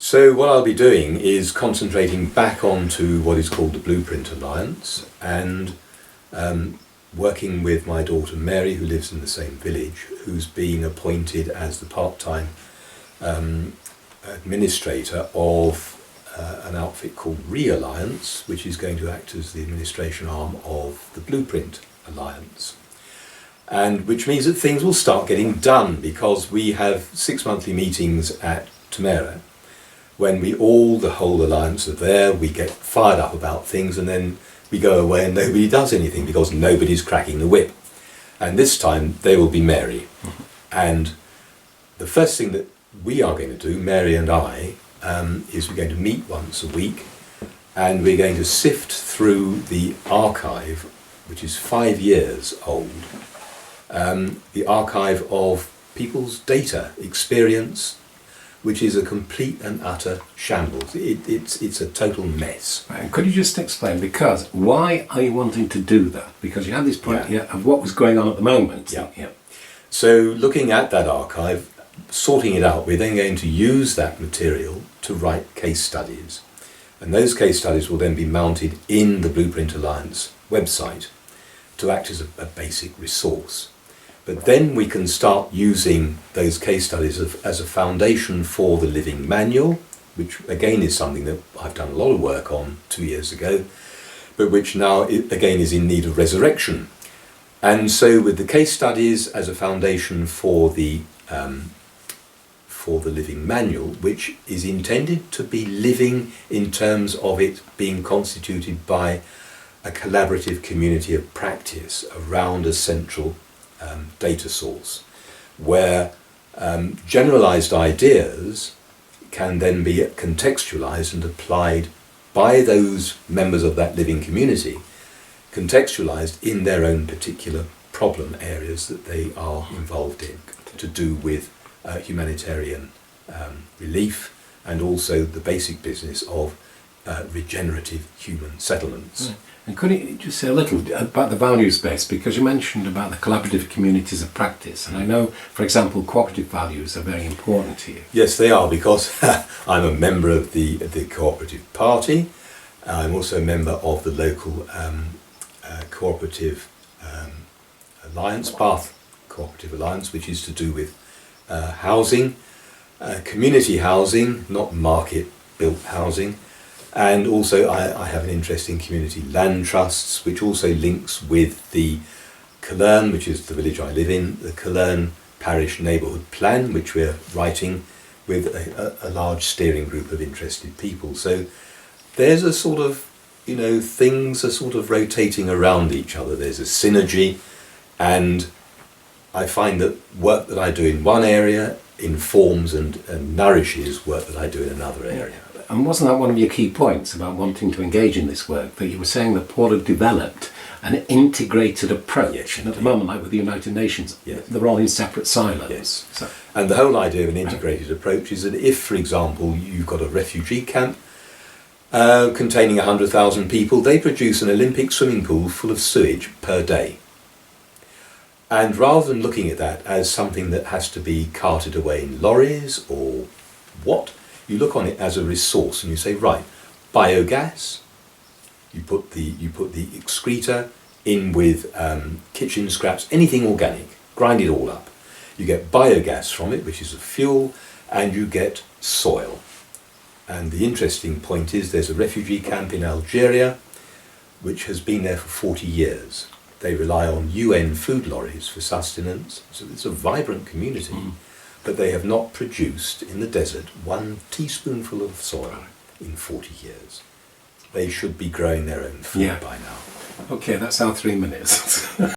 So what I'll be doing is concentrating back onto what is called the Blueprint Alliance, and working with my daughter Mary, who lives in the same village, who's been appointed as the part-time administrator of an outfit called Re-Alliance, which is going to act as the administration arm of the Blueprint Alliance. And which means that things will start getting done, because we have 6 monthly meetings at Tamera, when the whole alliance are there. We get fired up about things, and then we go away and nobody does anything because nobody's cracking the whip. And this time they will be Mary. And the first thing that we are going to do, Mary and I, is we're going to meet once a week, and we're going to sift through the archive, which is 5 years old, the archive of people's data experience, which is a complete and utter shambles. It's a total mess. Right. And could you just explain, because why are you wanting to do that? Because you had this point of what was going on at the moment. Yeah. So looking at that archive, sorting it out, we're then going to use that material to write case studies. And those case studies will then be mounted in the Blueprint Alliance website to act as a basic resource. But then we can start using those case studies as a foundation for the living manual, which again is something that I've done a lot of work on 2 years ago, but which now again is in need of resurrection. And so with the case studies as a foundation for the living manual, which is intended to be living in terms of it being constituted by a collaborative community of practice around a central data source, where generalized ideas can then be contextualized and applied by those members of that living community, contextualized in their own particular problem areas that they are involved in, to do with humanitarian relief, and also the basic business of regenerative human settlements. Right. And could you just say a little about the values base, because you mentioned about the collaborative communities of practice, and I know, for example, cooperative values are very important to you. Yes, they are, because I'm a member of the Cooperative Party. I'm also a member of the local cooperative alliance, Bath Cooperative Alliance, which is to do with housing, community housing, not market-built housing. And also I have an interest in community land trusts, which also links with the Cologne, which is the village I live in, the Cologne Parish Neighbourhood Plan, which we're writing with a large steering group of interested people. So there's a sort of, things are sort of rotating around each other. There's a synergy, and I find that work that I do in one area informs and nourishes work that I do in another area. And wasn't that one of your key points about wanting to engage in this work, that you were saying that Paul had developed an integrated approach? Yes, and at the moment, like with the United Nations, they're all in separate silos. Yes. So. And the whole idea of an integrated approach is that if, for example, you've got a refugee camp containing 100,000 people, they produce an Olympic swimming pool full of sewage per day. And rather than looking at that as something that has to be carted away in lorries or what, you look on it as a resource, and you say, right, biogas, you put the excreta in with kitchen scraps, anything organic, grind it all up. You get biogas from it, which is a fuel, and you get soil. And the interesting point is there's a refugee camp in Algeria which has been there for 40 years. They rely on UN food lorries for sustenance, so it's a vibrant community. But they have not produced in the desert 1 teaspoonful of soil in 40 years. They should be growing their own food by now. Okay, that's our 3 minutes.